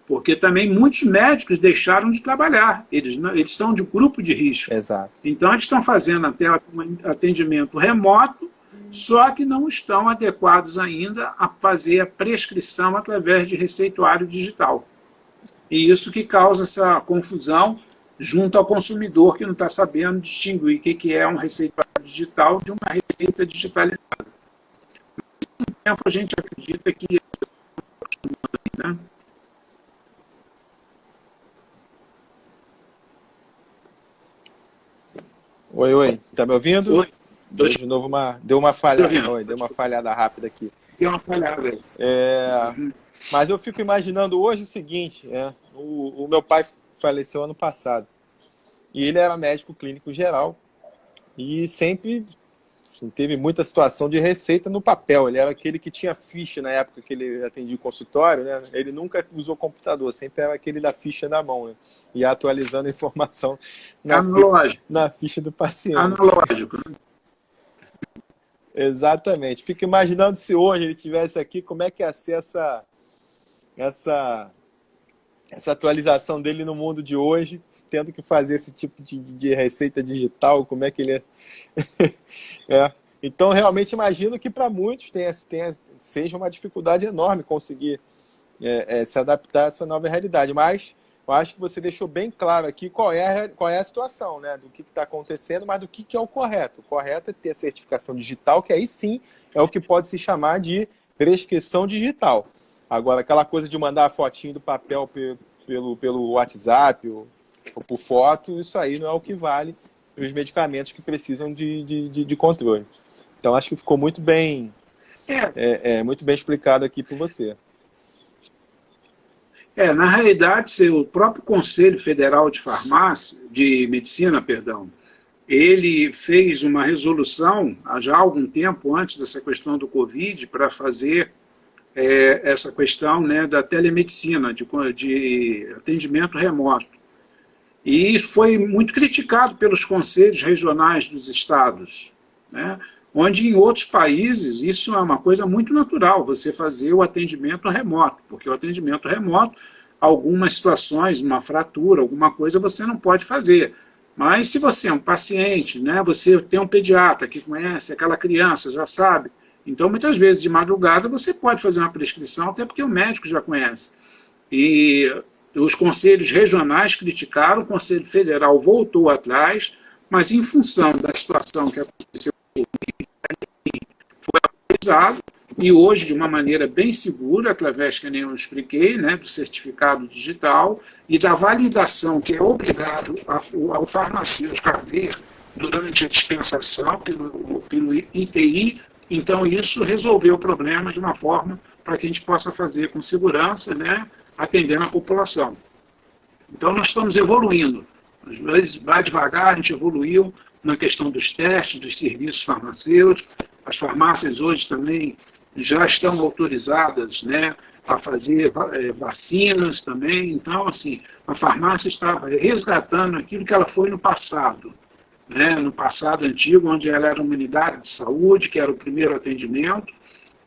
Porque também muitos médicos deixaram de trabalhar, eles são de grupo de risco. Exato. Então, eles estão fazendo até um atendimento remoto, só que não estão adequados ainda a fazer a prescrição através de receituário digital. E isso que causa essa confusão junto ao consumidor que não está sabendo distinguir o que é um receituário digital de uma receita digitalizada. Com o tempo a gente acredita que... né? Oi, tá me ouvindo? Oi. De novo deu uma falhada. Oi, deu uma falhada rápida aqui. Deu uma falhada. Mas eu fico imaginando hoje o seguinte, o meu pai faleceu ano passado e ele era médico clínico geral e sempre teve muita situação de receita no papel. Ele era aquele que tinha ficha na época que ele atendia o consultório, né? Ele nunca usou computador, sempre era aquele da ficha na mão, né? E atualizando a informação na ficha do paciente. Analógico, né? Exatamente. Fico imaginando se hoje ele estivesse aqui, como é que ia ser essa atualização dele no mundo de hoje, tendo que fazer esse tipo de receita digital, como é que ele é. Então, realmente imagino que para muitos seja uma dificuldade enorme conseguir se adaptar a essa nova realidade. Mas eu acho que você deixou bem claro aqui qual é a situação, né? Do que está acontecendo, mas do que é o correto. O correto é ter a certificação digital, que aí sim é o que pode se chamar de prescrição digital. Agora, aquela coisa de mandar a fotinho do papel pelo WhatsApp ou por foto, isso aí não é o que vale para os medicamentos que precisam de controle. Então, acho que ficou muito bem, muito bem explicado aqui por você. Na realidade, o próprio Conselho Federal de Medicina, ele fez uma resolução, já há algum tempo antes dessa questão do Covid, para fazer essa questão, né, da telemedicina, de atendimento remoto. E foi muito criticado pelos conselhos regionais dos estados, né, onde em outros países isso é uma coisa muito natural, você fazer o atendimento remoto, porque o atendimento remoto, algumas situações, uma fratura, alguma coisa, você não pode fazer. Mas se você é um paciente, né, você tem um pediatra que conhece aquela criança, já sabe, então, muitas vezes, de madrugada, você pode fazer uma prescrição, até porque o médico já conhece. E os conselhos regionais criticaram, o Conselho Federal voltou atrás, mas em função da situação que aconteceu, foi autorizado, e hoje, de uma maneira bem segura, através, que nem eu expliquei, né, do certificado digital e da validação que é obrigado ao farmacêutico a ver durante a dispensação pelo ITI. Então, isso resolveu o problema de uma forma para que a gente possa fazer com segurança, né, atendendo a população. Então, nós estamos evoluindo. Às vezes, vai devagar, a gente evoluiu na questão dos testes, dos serviços farmacêuticos. As farmácias hoje também já estão autorizadas, né, a fazer vacinas também. Então, assim, a farmácia está resgatando aquilo que ela foi no passado. Né, no passado antigo, onde ela era uma unidade de saúde, que era o primeiro atendimento,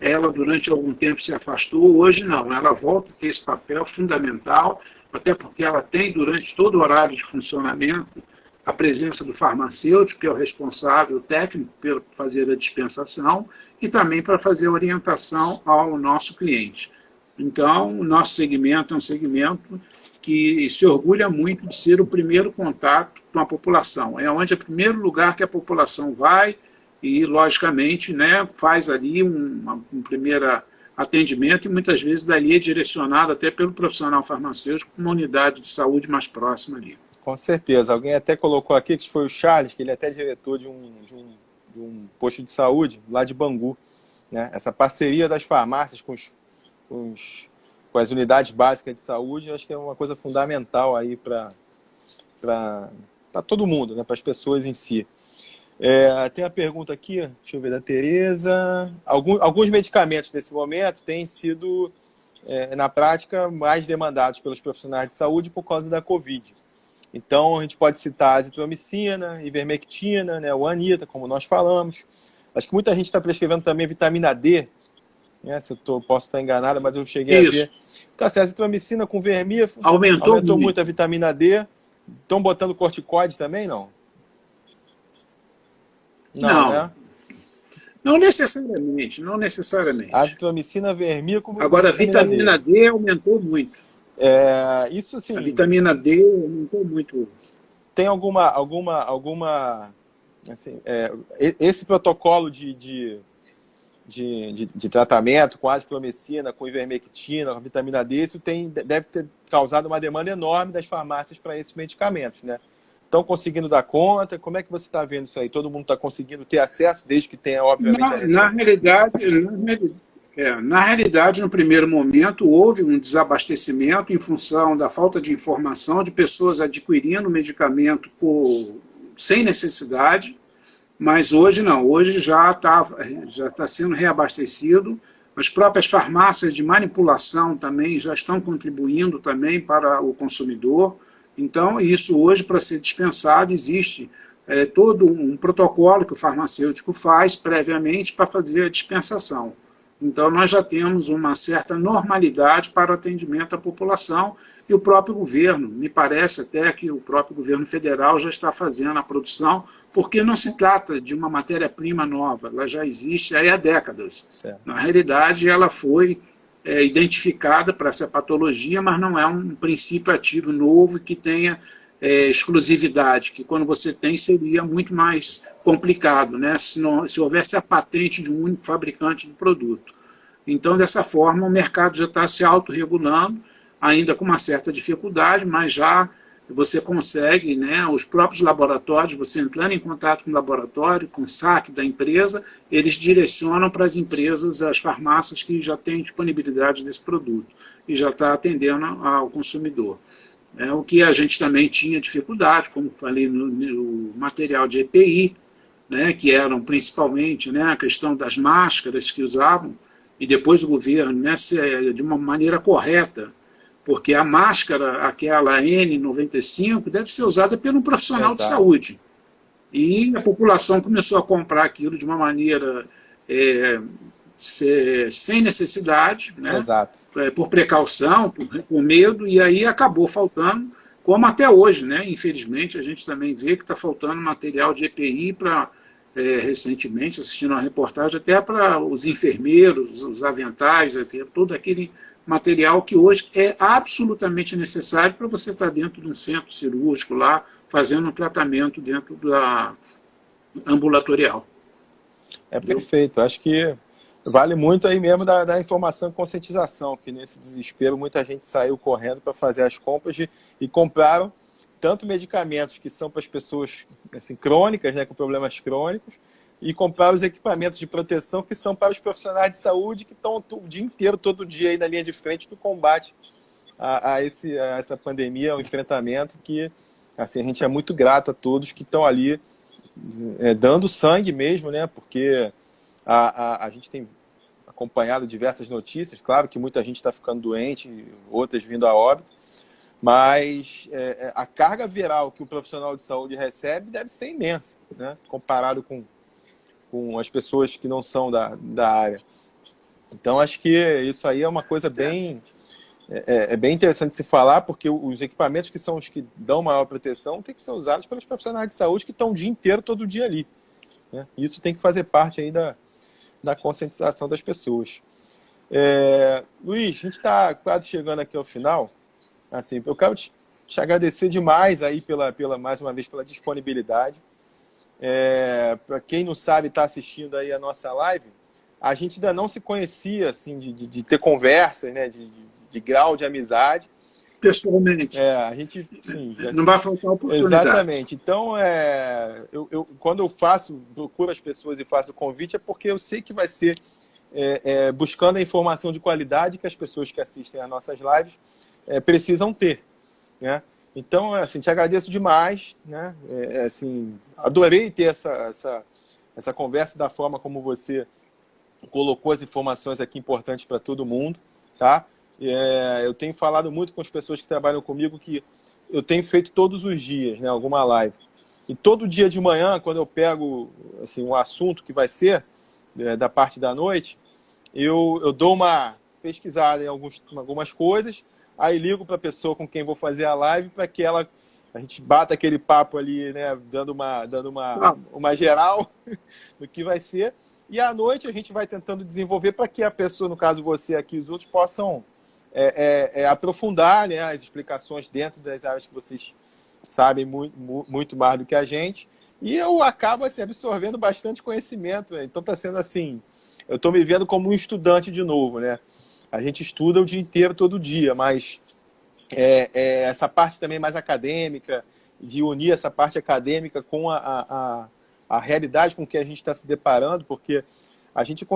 ela durante algum tempo se afastou, hoje não, ela volta a ter esse papel fundamental, até porque ela tem durante todo o horário de funcionamento a presença do farmacêutico, que é o responsável técnico por fazer a dispensação, e também para fazer a orientação ao nosso cliente. Então, o nosso segmento é um segmento que se orgulha muito de ser o primeiro contato com a população. É onde é o primeiro lugar que a população vai e, logicamente, né, faz ali um primeiro atendimento e muitas vezes dali é direcionado até pelo profissional farmacêutico para uma unidade de saúde mais próxima ali. Com certeza. Alguém até colocou aqui que foi o Charles, que ele é até diretor de um posto de saúde lá de Bangu. Né? Essa parceria das farmácias com as unidades básicas de saúde, acho que é uma coisa fundamental aí para todo mundo, né? Para as pessoas em si. Tem a pergunta aqui, deixa eu ver, da Tereza. Alguns medicamentos nesse momento têm sido na prática, mais demandados pelos profissionais de saúde por causa da Covid. Então, a gente pode citar a azitromicina, ivermectina, né, o Anita, como nós falamos. Acho que muita gente está prescrevendo também vitamina D, né, se eu posso estar enganado, mas eu cheguei a ver. Então, assim, a azitromicina com vermia aumentou muito a vitamina D. Estão botando corticoide também, não? Não, né? Não necessariamente. Azitromicina, vermia com Agora, a vitamina D aumentou muito. Isso sim. A vitamina D aumentou muito. Tem alguma assim, esse protocolo de tratamento com azitromicina, com ivermectina, com vitamina D, isso deve ter causado uma demanda enorme das farmácias para esses medicamentos, né? Estão conseguindo dar conta? Como é que você está vendo isso aí? Todo mundo está conseguindo ter acesso, desde que tenha, obviamente, a receita? Na realidade, no primeiro momento, houve um desabastecimento em função da falta de informação de pessoas adquirindo medicamento sem necessidade, mas hoje não. Hoje já está sendo reabastecido. As próprias farmácias de manipulação também já estão contribuindo também para o consumidor. Então, isso hoje, para ser dispensado, existe todo um protocolo que o farmacêutico faz previamente para fazer a dispensação. Então, nós já temos uma certa normalidade para o atendimento à população e o próprio governo, me parece até que o próprio governo federal já está fazendo a produção, porque não se trata de uma matéria-prima nova, ela já existe há décadas. Certo. Na realidade, ela foi identificada para essa patologia, mas não é um princípio ativo novo que tenha exclusividade, que quando você tem seria muito mais complicado, né? Se houvesse a patente de um único fabricante do produto. Então, dessa forma, o mercado já está se autorregulando, ainda com uma certa dificuldade, mas já você consegue, né, os próprios laboratórios, você entrando em contato com o laboratório, com o saque da empresa, eles direcionam para as empresas, as farmácias que já têm disponibilidade desse produto e já está atendendo ao consumidor. O que a gente também tinha dificuldade, como falei no material de EPI, né, que eram principalmente, né, a questão das máscaras que usavam, e depois o governo, né, de uma maneira correta, porque a máscara, aquela N95, deve ser usada por um profissional de saúde. E a população começou a comprar aquilo de uma maneira sem necessidade, né? Por precaução, por medo, e aí acabou faltando, como até hoje, né? Infelizmente, a gente também vê que está faltando material de EPI para, recentemente, assistindo uma reportagem, até para os enfermeiros, os aventais, todo aquele material que hoje é absolutamente necessário para você estar dentro de um centro cirúrgico lá, fazendo um tratamento dentro da ambulatorial. Perfeito. Acho que vale muito aí mesmo da informação e conscientização, que nesse desespero muita gente saiu correndo para fazer as compras e compraram tanto medicamentos que são para as pessoas assim, crônicas, né, com problemas crônicos, e comprar os equipamentos de proteção que são para os profissionais de saúde que estão o dia inteiro, todo dia aí na linha de frente do combate a essa pandemia, ao enfrentamento, que assim, a gente é muito grato a todos que estão ali dando sangue mesmo, né? Porque a gente tem acompanhado diversas notícias, claro que muita gente está ficando doente, outras vindo a óbito, mas a carga viral que o profissional de saúde recebe deve ser imensa, né? Comparado com as pessoas que não são da área. Então, acho que isso aí é uma coisa bem interessante de se falar, porque os equipamentos que são os que dão maior proteção têm que ser usados pelos profissionais de saúde que estão o dia inteiro, todo dia ali, né? Isso tem que fazer parte aí da conscientização das pessoas. Luiz, a gente está quase chegando aqui ao final. Assim, eu quero te agradecer demais aí mais uma vez pela disponibilidade. Para quem não sabe, está assistindo aí a nossa live, a gente ainda não se conhecia, assim, de ter conversas, né, de grau de amizade. Pessoalmente. A gente, sim, não vai faltar oportunidade. Exatamente. Então, quando eu procuro as pessoas e faço o convite, é porque eu sei que vai ser buscando a informação de qualidade que as pessoas que assistem às nossas lives precisam ter, né? Então, assim, te agradeço demais, né? Assim, adorei ter essa conversa da forma como você colocou as informações aqui importantes para todo mundo, tá? eu tenho falado muito com as pessoas que trabalham comigo que eu tenho feito todos os dias, né, alguma live. E todo dia de manhã, quando eu pego assim, um assunto que vai ser da parte da noite, eu dou uma pesquisada em algumas coisas, aí ligo para a pessoa com quem vou fazer a live para que a gente bata aquele papo ali, né, dando uma geral do que vai ser. E à noite a gente vai tentando desenvolver para que a pessoa, no caso você aqui, os outros, possam aprofundar, né, as explicações dentro das áreas que vocês sabem muito mais do que a gente. E eu acabo assim, absorvendo bastante conhecimento. Né? Então está sendo assim, eu estou me vendo como um estudante de novo. Né? A gente estuda o dia inteiro, todo dia, mas essa parte também mais acadêmica, de unir essa parte acadêmica com a realidade com que a gente está se deparando, porque a gente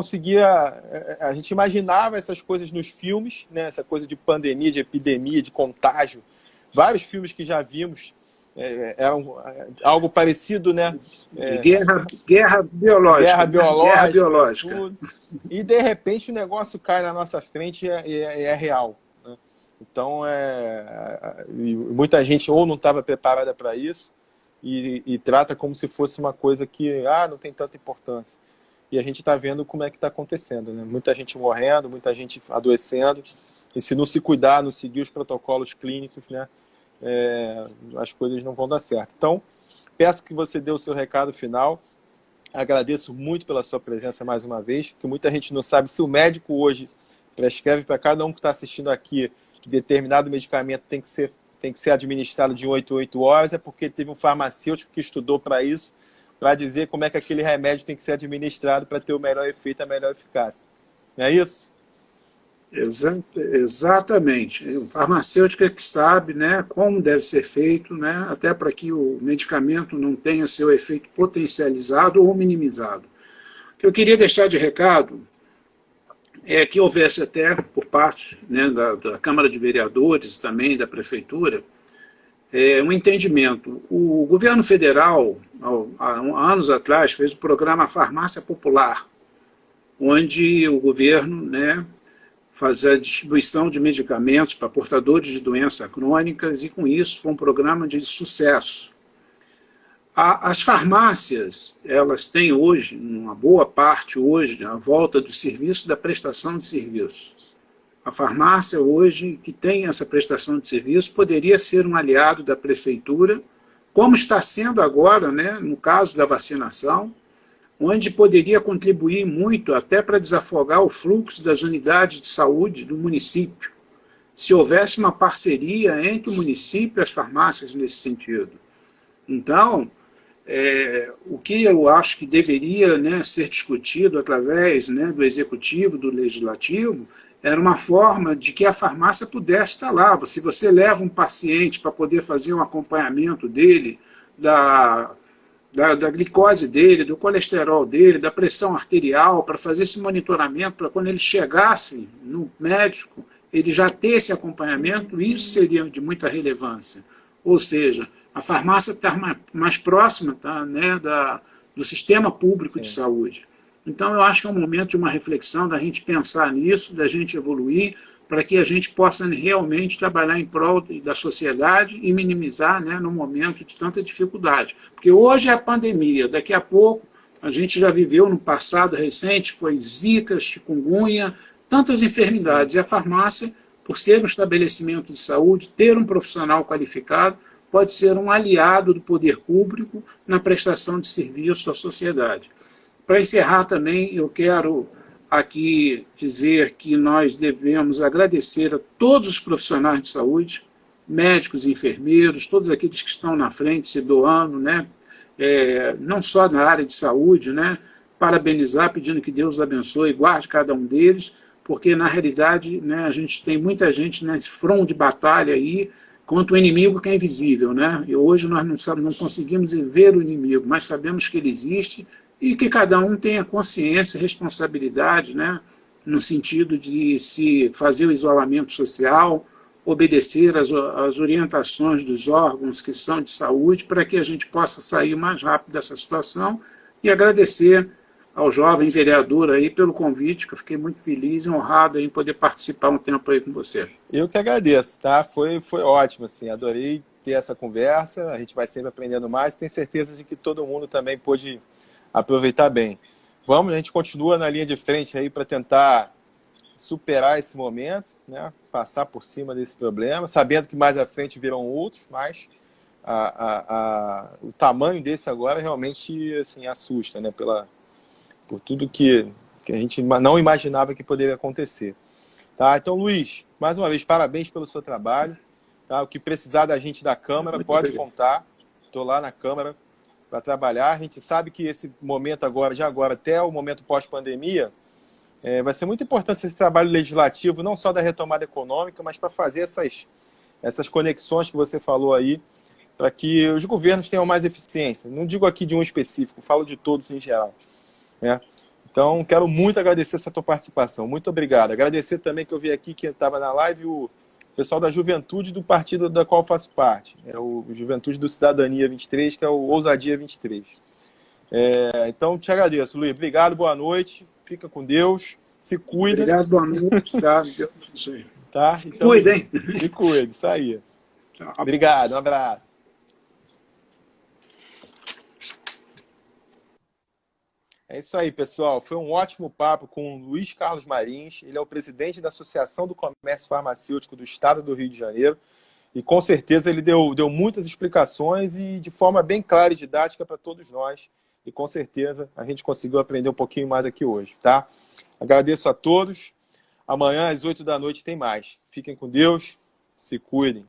a gente imaginava essas coisas nos filmes, né? Essa coisa de pandemia, de epidemia, de contágio. Vários filmes que já vimos eram algo parecido, né? Guerra biológica. Guerra biológica. Tudo. E, de repente, o negócio cai na nossa frente e é real. Né? Então, muita gente ou não estava preparada para isso e trata como se fosse uma coisa que não tem tanta importância. E a gente está vendo como é que está acontecendo. Né? Muita gente morrendo, muita gente adoecendo. E se não se cuidar, não seguir os protocolos clínicos, né? As coisas não vão dar certo. Então, peço que você dê o seu recado final. Agradeço muito pela sua presença mais uma vez, porque muita gente não sabe se o médico hoje prescreve para cada um que está assistindo aqui que determinado medicamento tem que ser administrado de 8 a 8 horas, é porque teve um farmacêutico que estudou para isso, para dizer como é que aquele remédio tem que ser administrado para ter o melhor efeito, a melhor eficácia. Não é isso? Exatamente. O farmacêutico é que sabe, né, como deve ser feito, né, até para que o medicamento não tenha seu efeito potencializado ou minimizado. O que eu queria deixar de recado é que houvesse até, por parte, né, da Câmara de Vereadores, também da Prefeitura, um entendimento. O governo federal, há anos atrás, fez o programa Farmácia Popular, onde o governo, né, fazia a distribuição de medicamentos para portadores de doenças crônicas, e com isso foi um programa de sucesso. As farmácias, elas têm hoje, uma boa parte hoje, a volta do serviço da prestação de serviço. A farmácia hoje, que tem essa prestação de serviço, poderia ser um aliado da prefeitura, como está sendo agora, né, no caso da vacinação, onde poderia contribuir muito até para desafogar o fluxo das unidades de saúde do município, se houvesse uma parceria entre o município e as farmácias nesse sentido. Então, o que eu acho que deveria, né, ser discutido através, né, do executivo, do legislativo, era uma forma de que a farmácia pudesse estar lá. Se você leva um paciente para poder fazer um acompanhamento dele, da glicose dele, do colesterol dele, da pressão arterial, para fazer esse monitoramento, para quando ele chegasse no médico, ele já ter esse acompanhamento, isso seria de muita relevância. Ou seja, a farmácia está mais próxima, tá, né, do sistema público Sim. de saúde. Então, eu acho que é um momento de uma reflexão, da gente pensar nisso, da gente evoluir, para que a gente possa realmente trabalhar em prol da sociedade e minimizar, né, no momento de tanta dificuldade. Porque hoje é a pandemia, daqui a pouco a gente já viveu no passado recente, foi zika, chikungunya, tantas enfermidades. Sim. E a farmácia, por ser um estabelecimento de saúde, ter um profissional qualificado, pode ser um aliado do poder público na prestação de serviço à sociedade. Para encerrar também, eu quero aqui dizer que nós devemos agradecer a todos os profissionais de saúde, médicos e enfermeiros, todos aqueles que estão na frente se doando, né, não só na área de saúde, né, parabenizar, pedindo que Deus abençoe e guarde cada um deles, porque na realidade, né, a gente tem muita gente nesse front de batalha aí contra o inimigo que é invisível, né, e hoje nós não conseguimos ver o inimigo, mas sabemos que ele existe e que cada um tenha consciência e responsabilidade, né, no sentido de se fazer o isolamento social, obedecer às orientações dos órgãos que são de saúde, para que a gente possa sair mais rápido dessa situação, e agradecer ao jovem vereador aí pelo convite, que eu fiquei muito feliz e honrado em poder participar um tempo aí com você. Eu que agradeço, tá? Foi ótimo, assim, adorei ter essa conversa, a gente vai sempre aprendendo mais, tenho certeza de que todo mundo também pôde aproveitar bem. Vamos, a gente continua na linha de frente aí para tentar superar esse momento, né? Passar por cima desse problema, sabendo que mais à frente virão outros, mas o tamanho desse agora realmente assim, assusta, né? Por tudo que a gente não imaginava que poderia acontecer. Tá? Então, Luiz, mais uma vez, parabéns pelo seu trabalho. Tá? O que precisar da gente da Câmara, pode contar. Estou lá na Câmara para trabalhar. A gente sabe que esse momento agora, de agora até o momento pós-pandemia, vai ser muito importante esse trabalho legislativo, não só da retomada econômica, mas para fazer essas conexões que você falou aí, para que os governos tenham mais eficiência. Não digo aqui de um específico, falo de todos em geral. Né? Então, quero muito agradecer essa tua participação. Muito obrigado. Agradecer também que eu vi aqui, que estava na live, o pessoal da Juventude do partido da qual faço parte. É o Juventude do Cidadania 23, que é o Ousadia 23. Então, te agradeço, Luiz. Obrigado, boa noite. Fica com Deus. Se cuida. Obrigado, boa noite. Tá? Deus abençoe. Tá? Se então, cuida, hein? Se cuida, isso aí. Tchau. Obrigado, um abraço. É isso aí, pessoal. Foi um ótimo papo com o Luiz Carlos Marins. Ele é o presidente da Associação do Comércio Farmacêutico do Estado do Rio de Janeiro. E, com certeza, ele deu muitas explicações e de forma bem clara e didática para todos nós. E, com certeza, a gente conseguiu aprender um pouquinho mais aqui hoje, tá? Agradeço a todos. Amanhã, às 8 da noite, tem mais. Fiquem com Deus. Se cuidem.